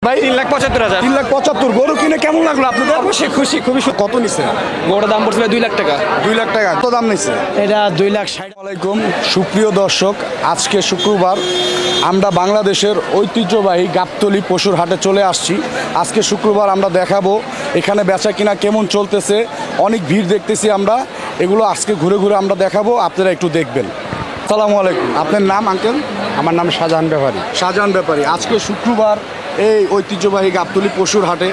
ভাই 3,75,000। 3,75,000 গরু কিনে কেমন লাগলো আপনাদের? অবশ্যই খুশি, খুবই কত নিছে? গরুর দাম পড়ছিল 2 লাখ টাকা। 2 লাখ টাকা। কত দাম নিছে? এটা 2,60,000। আসসালামাইকুম সুপ্রিয় দর্শক, আজকে শুক্রবার আমরা বাংলাদেশের ঐতিহ্যবাহী গাবতলী পশুর হাটে চলে আসছি। আজকে শুক্রবার আমরা দেখাবো এখানে বেচা কিনা কেমন চলতেছে। অনেক ভিড় দেখতেছি আমরা, এগুলো আজকে ঘুরে ঘুরে আমরা দেখাবো, আপনারা একটু দেখবেন। আসসালামু আলাইকুম, আপনার নাম আঙ্কেল? আমার নাম শাহজাহান ব্যাপারী। শাহজাহান ব্যাপারী। আজকে শুক্রবার এই ঐতিহ্যবাহী গাবতলী পশুর হাটে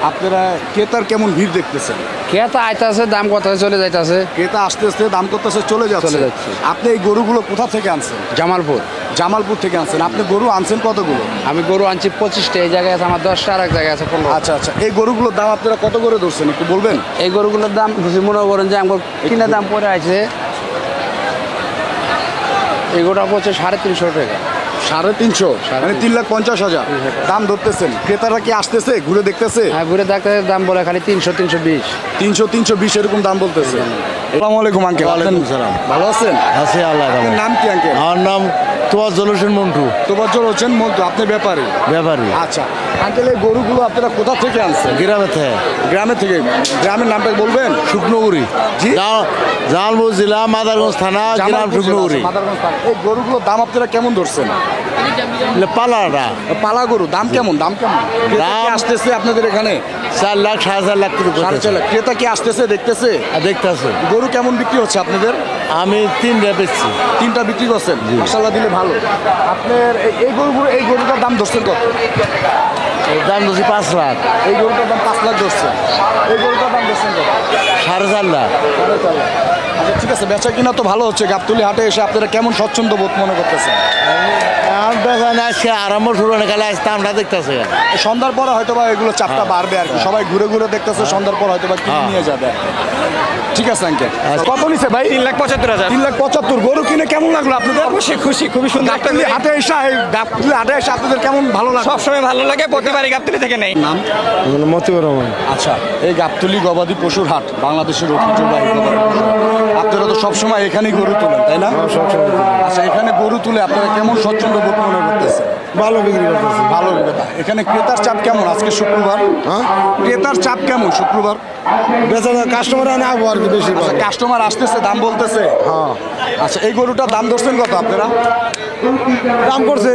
আপনারা ক্রেতার কেমন ভিড় দেখতেছেন? ক্রেতা আইতাছে, দাম কথা চলে যাইতাছে। ক্রেতা আস্তে আস্তে দাম করতেছে, চলে যাচ্ছে। আপনি এই গরুগুলো কোথা থেকে আনছেন? জামালপুর। জামালপুর থেকে আনছেন। আপনি গরু আনছেন কতগুলো? আমি গরু আনছি 25টা, এই জায়গায় আছে আমার 10টা, আর এক জায়গায় আছে 15। আচ্ছা আচ্ছা, এই গরুগুলোর দাম আপনারা কত করে ধরছেন একটু বলবেন? এই গরুগুলোর দাম যদি মনে করেন যে আমার কিনা দাম পড়ে আছে, এগুলোটা পড়ছে 350 টাকা। 350, মানে 3,50,000 দাম ধরতেছেন। ক্রেতারা কি আসতেছে, ঘুরে দেখতেছে? হ্যাঁ, ঘুরে দেখতে দাম বলে খালি 300, 320। 300, 320 এরকম দাম বলতেছে। আসসালামু আলাইকুম আঙ্কেল। ওয়ালাইকুম সালাম। ভালো আছেন? আছি আল্লাহ। আপনার নাম কি আঙ্কেল? আমার নাম তোয়াজ্জল হোসেন মন্টু। তোবাজ্জল হোসেন মন্টু। আপনি ব্যাপারী? ব্যাপারী। আচ্ছা আঙ্কেল, এই গরুগুলো আপনারা কোথা থেকে আনছেন? গ্রামে থেকে। গ্রামে থেকে। গ্রামের নামটা বলবেন? শুকনোগুড়ি। জি? জামালপুর জেলা, মাদারগঞ্জ থানা, গ্রাম শুকনোগুড়ি। মাদারগঞ্জ থানা। এই গরুগুলোর দাম আপনারা কেমন ধরছেন? পালাটা পালা গরু দাম কেমন? দাম কেমন? ক্রেতা কি আসতেছে আপনাদের এখানে? 4 লাখ 4.5 লাখ করে 4.5 লাখ। ক্রেতা কি আসতেছে, দেখতেছে? দেখতেছে। গরু কেমন বিক্রি হচ্ছে আপনাদের? আমি 3টা বেচছি। 3টা বিক্রি করছেন, মাশাআল্লাহ, দিলে ভালো। আপনার এই গরুটার দাম ধরছেন কত? দাম ধরছি 5 লাখ। এই গরুটার দাম 5 লাখ ধরছে। এই গরুটার দাম ধরছেন কত? 4.5 লাখ। 4.5 লাখ। আচ্ছা ঠিক আছে, বেচা কিনা তো ভালো হচ্ছে। গাবতলী হাটে এসে আপনারা কেমন স্বচ্ছন্দ বোধ মনে করতেছেন? আমার বেচা না আজকে আরম্ভ শুরু না, খালি আজ দামটা দেখতেছে। সন্ধ্যার পরে হয়তো বা এগুলো চাপটা বাড়বে আর কি। সবাই ঘুরে ঘুরে দেখতেছে, সন্ধ্যার পর হয়তো বা কিনে নিয়ে যাবে। ঠিক আছে আঙ্কেল। কত নিছে ভাই? 3,75,000। 3,75,000 গরু কিনে কেমন লাগলো আপনাদের? অবশ্যই খুশি, খুবই সুন্দর একটা গাবতলী হাটে এসে আপনাদের কেমন ভালো লাগে? সবসময় ভালো লাগে, প্রতিবারই গাবতলী থেকে নেই। নাম? মতিউর রহমান। আচ্ছা, এই গাবতলী গবাদি পশুর হাট বাংলাদেশের ঐতিহ্যবাহী গবাদি পশুর হাট। আপনারা তো সবসময় এখানেই গরু তোলেন, তাই না? আচ্ছা, এখানে গরু তুলে আপনারা কেমন স্বচ্ছন্দ বোধ মনে করতেছেন? ভালো বিক্রি করতেছে। ভালো বিক্রেতা। এখানে ক্রেতার চাপ কেমন আজকে শুক্রবার? ক্রেতার চাপ কেমন শুক্রবার? বেচা কাস্টমার আনে আবো আর কি বেশি। আচ্ছা, কাস্টমার আসতেছে, দাম বলতেছে? হ্যাঁ। আচ্ছা, এই গরুটার দাম ধরছেন কত আপনারা? দাম করছে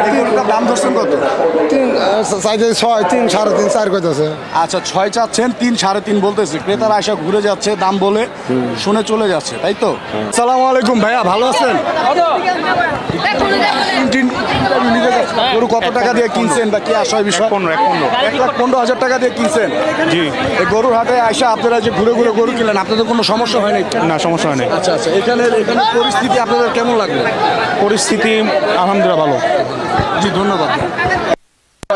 এই গরুটার দাম ধরছেন কত? 6, 3, 3.5, 4 কইতাছে। আচ্ছা, 6 চাচ্ছেন, 3, 3.5 বলতেছে। ক্রেতারা আসা ঘুরে যাচ্ছে, দাম বলে শুনে চলে যাচ্ছে, তাই তো? সালাম আলাইকুম ভাইয়া, ভালো আছেন? গরু কত টাকা দিয়ে কিনছেন বা কি আশয় বিষয়? 1,15,000 টাকা দিয়ে কিনছেন? জি। এই গরুর হাটে আসা আপনারা যে ঘুরে ঘুরে গরু কিনলেন, আপনাদের কোনো সমস্যা হয় নাই? না, সমস্যা হয় না। আচ্ছা আচ্ছা, এখানে পরিস্থিতি আপনাদের কেমন লাগলো? পরিস্থিতি আলহামদুলিল্লাহ ভালো। জি, ধন্যবাদ।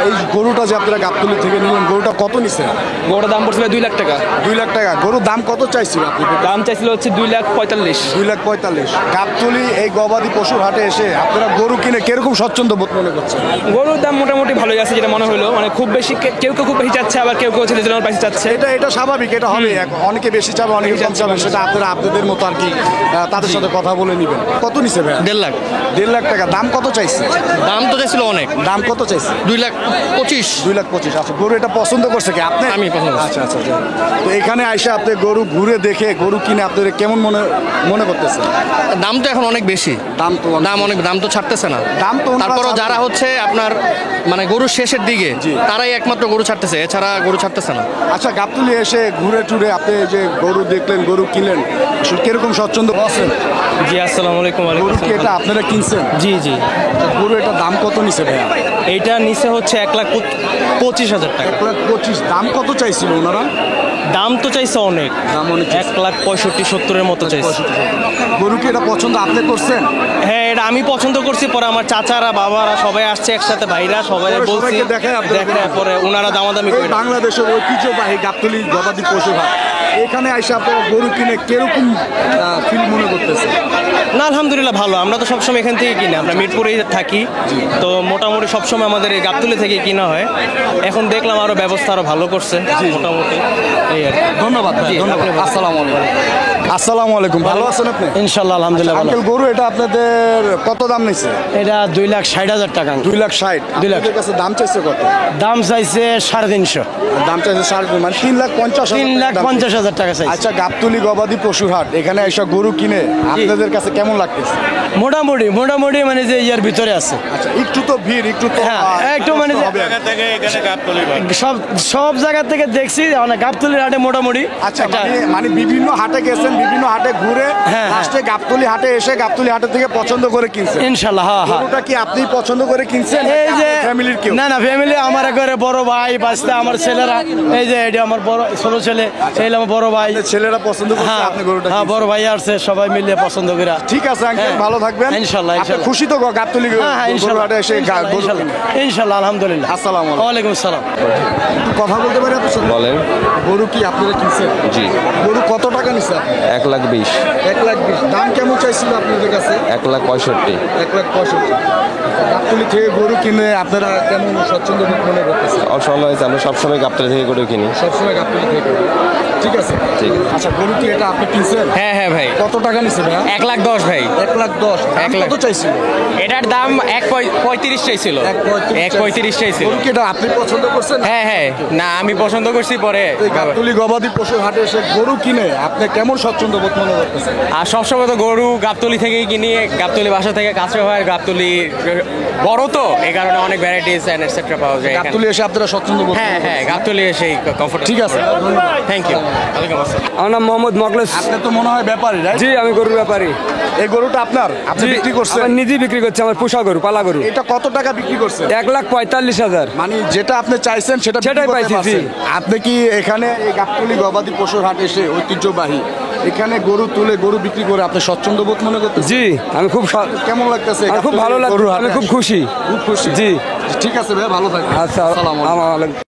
এই গরুটা যে আপনারা গাবতলী থেকে নিলেন, গরুটা কত নিছে? গরুর দাম পড়ছিল 2 লাখ টাকা। 2 লাখ টাকা। গরুর দাম কত চাইছিল আপনি? দাম চাইছিল হচ্ছে 2,45,000। 2,45,000। গাবতলী এই গবাদি পশুর হাটে এসে আপনারা গরু কিনে কিরকম স্বচ্ছন্দ বোধ মনে করছেন? গরুর দাম মোটামুটি ভালোই আছে, যেটা মনে হলো। মানে খুব বেশি, কেউ খুব বেশি চাচ্ছে, আবার কেউ রিজনেবল প্রাইসে চাচ্ছে। এটা স্বাভাবিক, এটা হবে। অনেকে বেশি চাবে, অনেকে কম চাবে, সেটা আপনাদের মতো আর কি, তাদের সাথে কথা বলে নেবেন। কত নিছে ভাই? 1.5 লাখ। 1.5 লাখ টাকা। দাম কত চাইছে? দাম তো চাইছিল অনেক। দাম কত চাইছে? 2,25,000। 2,25,000। আচ্ছা, গরু এটা পছন্দ করছে কি আপনি? আমি পছন্দ করছি। আচ্ছা আচ্ছা। তো এখানে আইসা আপনি গরু ঘুরে দেখে গরু কিনে আপনাদের কেমন মনে করতেছেন? দাম তো এখন অনেক বেশি। দাম তো ছাড়তেছে না। দাম তো তারপরও যারা হচ্ছে আপনার মানে গরুর শেষের দিকে, তারাই একমাত্র গরু ছাড়তেছে, এছাড়া গরু ছাড়তেছে না। আচ্ছা, গাবতলী এসে ঘুরে টুরে আপনি যে গরু দেখলেন, গরু কিনলেন, আসলে কিরকম স্বচ্ছন্দ আছেন? জি, আসসালামু আলাইকুম। গরু কি এটা আপনারা কিনছেন? জি জি। গরু এটা দাম কত নিছে ভাইয়া? এইটা নিচে হচ্ছে 1,25,000 টাকা। 1,25,000। দাম কত চাইছিল ওনারা? দাম তো চাইছে অনেক। দাম অনেক। 1,65,000-70,000 মতো চাইছে। গরু কি এটা পছন্দ আপনি করছেন? হ্যাঁ, এটা আমি পছন্দ করছি। পরে আমার চাচারা, বাবারা সবাই আসছে একসাথে, ভাইরা সবাই বলছি, দেখায় পরে ওনারা দামাদামি করে। বাংলাদেশের ঐতিহ্যবাহী গাবতলী গবাদি পশু হাট, এখানে আইসা আপনারা গরু কিনে কিরকম ফিল মনে করতেছে? না, আলহামদুলিল্লাহ ভালো। আমরা তো সবসময় এখান থেকে কিনি, আমরা মিরপুরেই থাকি, তো মোটামুটি সবসময় আমাদের এই গাবতলী থেকে কিনা হয়। এখন দেখলাম আরো ব্যবস্থা আরো ভালো করছে মোটামুটি, এই আর কি। ধন্যবাদ। আসসালামু আলাইকুম। আসসালামু আলাইকুম, ভালো আছেন আপনি? ইনশাল্লাহ আলহামদুলিল্লাহ ভালো। আঙ্কেল, গরু এটা আপনাদের কত দাম নিচ্ছে? এটা 2,60,000 টাকা। 2,60,000। 2 লাখ। আপনাদের কাছে দাম চাইছে কত? দাম চাইছে 350। দাম চাইছে 3.5, মানে 3,50,000। 3,50,000 টাকা চাইছে। আচ্ছা, গাবতলী গবাদি পশুর হাট, এখানে এসব গরু কিনে আপনাদের কাছে কেমন লাগতেছে? মোটামুটি মানে যে ইয়ার ভিতরে আছে। আচ্ছা, একটু তো ভিড়, একটু তো হ্যাঁ, একটু মানে কষ্ট হবে। সব জায়গা থেকে দেখছি মানে গাবতলির হাটে মোটামুটি আচ্ছা, একটা- মানে বিভিন্ন হাটে গেছেন, বিভিন্ন হাটে ঘুরে হ্যাঁ। লাস্টে গাবতলী হাটে এসে গাবতলী হাটে থেকে পছন্দ করে কিনছেন। ইনশাল্লাহ, হ্যাঁ হ্যাঁ। গরুটা কি আপনি পছন্দ করে কিনছেন? এই যে ফ্যামিলির কেউ? না ফ্যামিলি আমার একবারে বড় ভাই বাচ্চা, আমার ছেলেরা, এই যে এটা আমার বড় ছোট ছেলে, এই আমার বড় ভাই। আপনার ছেলেরা পছন্দ করছে, হ্যাঁ আপনি গরুটা হ্যাঁ, কিনছেন। বড় ভাই আসছে, সবাই মিলে পছন্দ করে। ঠিক আছে আঙ্কেল, হ্যাঁ। ভালো থাকবেন। ইনশাল্লাহ, আপনি ইনশাল্লাহ। খুশি তো গাবতলী হ্যাঁ হ্যাঁ, গরুর ইনশাল্লাহ হাটে এসে গরু ইনশাল্লাহ, কিনে? ইনশাল্লাহ আলহামদুলিল্লাহ। আসসালামু আলাইকুম। ওয়ালাইকুম আসসালাম। কথা বলতে পারি আপনার সাথে? বলেন। গরু কি আপনারা কিনছেন? জি। গরু কত টাকা নিচ্ছে? 1,20,000, 1,20,000। দাম কেমন চাইছিল আপনাদের কাছে? 1,65,000। 1,65,000। গাবতলী থেকে গরু কিনে আপনারা কেমন স্বচ্ছন্দ বোধ মনে করতেছেন? অসহল হয়েছে, আমরা সবসময় গাবতলী থেকে করে কিনি। সবসময় গাবতলী থেকে গরু। ঠিক আছে, ঠিক আছে। আচ্ছা, গরু কি এটা আপনি কিনছেন? হ্যাঁ হ্যাঁ ভাই, কত টাকা নিচ্ছে ভাই? 1,10,000 ভাই। 1,10,000। দাম 1,00,000 কত চাইছিল? এটার দাম 1,35 চাইছিল। 1,35 চাইছিল। গরু কি এটা আপনি পছন্দ করছেন? হ্যাঁ হ্যাঁ, না আমি পছন্দ করছি পরে। এই গাবতলী গবাদি পশুর হাটে এসে গরু কিনে আপনি কেমন স্বচ্ছন্দ বোধ মনে করতেছেন? আর সবসময় তো গরু গাবতলি থেকেই কিনি, গাবতলি বাসা থেকে কাছে হয়, গাবতলি বড় তো এই কারণে অনেক ভ্যারাইটিস এন্ড এটসেট্রা পাওয়া যায় এখানে। গাবতলী এসে আপনারা স্বচ্ছন্দ বোধ হ্যাঁ হ্যাঁ, গাবতলি সেই কমফোর্ট। ঠিক আছে, থ্যাংক ইউ, ওয়েলকাম আসসালাম। আমার নাম মোহাম্মদ মকলেস। আপনি তো মনে হয় ব্যাপারী, রাইট? জি, আমি গরুর ব্যাপারী। এই গরুটা আপনার, আপনি বিক্রি করছেন? আমার নিজেই বিক্রি করছে, আমার পোষা গরু, পালা গরু। এটা কত টাকা বিক্রি করছেন? 1,45,000। মানে যেটা আপনি চাইছেন সেটা বিক্রি সেটাই করতে পাইছি, পারছেন। জি। আপনি কি এখানে এই গাবতলী গবাদি পশুর হাট এসে ঐতিহ্যবাহী এখানে গরু তুলে গরু বিক্রি করে আপনি স্বচ্ছন্দ বোধ মনে করতেছেন? জি, আমি খুব কেমন লাগতেছে? আমার খুব গাবতলী ভালো লাগছে, গরুর হাটে আমি খুব এসে? খুশি। খুব খুশি। জি। ঠিক আছে ভাই, ভালো থাকবেন। আচ্ছা, আসসালামু আলাইকুম। আমার